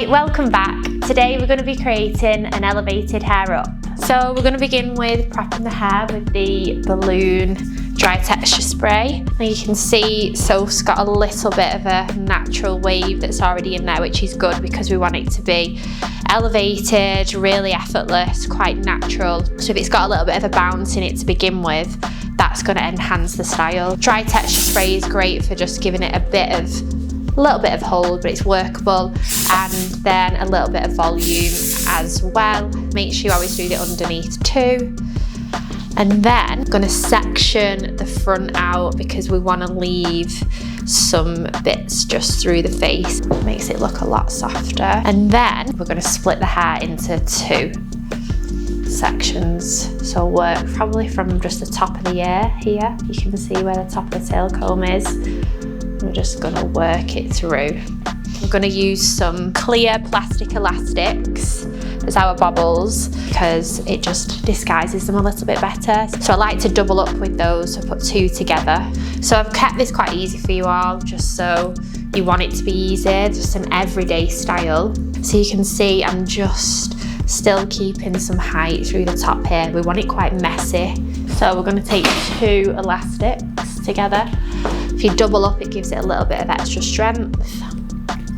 Hi, welcome back. Today we're going to be creating an elevated hair up. So we're going to begin with prepping the hair with the balloon dry texture spray. Now you can see Soph's got a little bit of a natural wave that's already in there, which is good because we want it to be elevated, really effortless, quite natural. So if it's got a little bit of a bounce in it to begin with, that's going to enhance the style. Dry texture spray is great for just giving it a little bit of hold, but it's workable, and then a little bit of volume as well. Make sure you always do it underneath too. And then I'm going to section the front out because we want to leave some bits just through the face. It makes it look a lot softer. And then we're going to split the hair into two sections. So work probably from just the top of the ear here. You can see where the top of the tail comb is. We're just going to work it through. We're going to use some clear plastic elastics as our bobbles because it just disguises them a little bit better. So I like to double up with those, so I put two together. So I've kept this quite easy for you all, just so you want it to be easy, just an everyday style. So you can see I'm just still keeping some height through the top here. We want it quite messy. So we're going to take two elastics together. If you double up, it gives it a little bit of extra strength.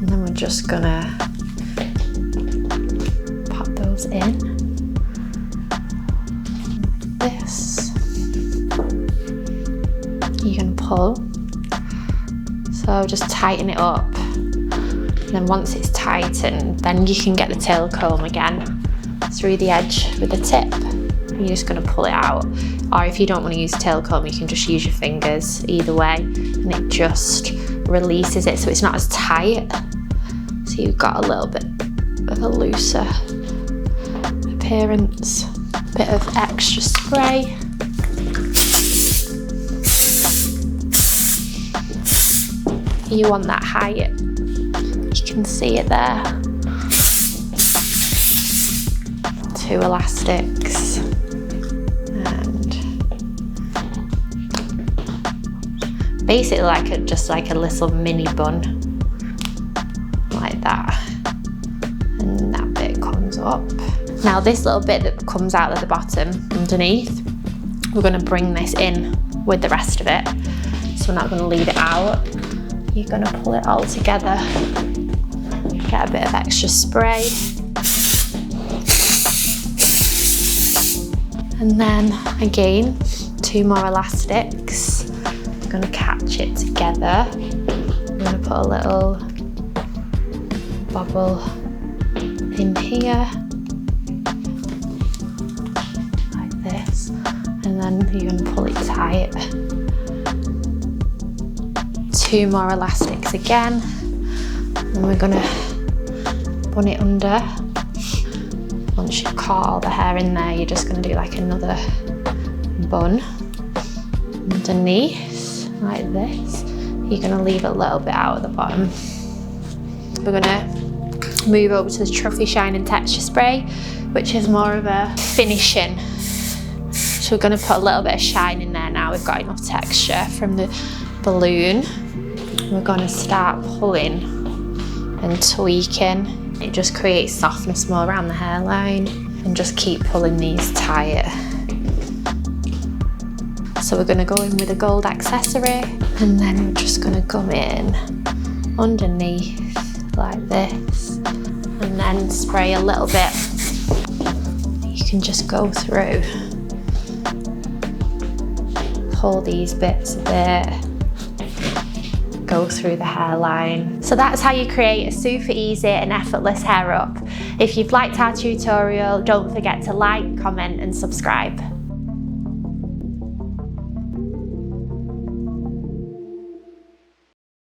And then we're just gonna pop those in. Like this. You can pull. So just tighten it up. And then once it's tightened, then you can get the tail comb again through the edge with the tip. You're just going to pull it out, or if you don't want to use tail comb, you can just use your fingers, either way, and it just releases it so it's not as tight, so you've got a little bit of a looser appearance. Bit of extra spray. You want that height, you can see it there. Two elastics. Basically just like a little mini bun, like that, and that bit comes up. Now this little bit that comes out at the bottom underneath, we're going to bring this in with the rest of it, so we're not going to leave it out. You're going to pull it all together, get a bit of extra spray, and then again two more elastics. Going to catch it together. I'm going to put a little bobble in here, like this, and then you're going to pull it tight. Two more elastics again, and we're going to bun it under. Once you've caught all the hair in there, you're just going to do like another bun underneath. Like this. You're going to leave a little bit out at the bottom. We're going to move over to the Truffy Shine and Texture Spray, which is more of a finishing. So we're going to put a little bit of shine in there now. We've got enough texture from the balloon. We're going to start pulling and tweaking. It just creates softness more around the hairline, and just keep pulling these tight. So we're going to go in with a gold accessory, and then we're just going to come in underneath like this, and then spray a little bit. You can just go through, pull these bits a bit, go through the hairline. So that's how you create a super easy and effortless hair up. If you've liked our tutorial, don't forget to like, comment and subscribe.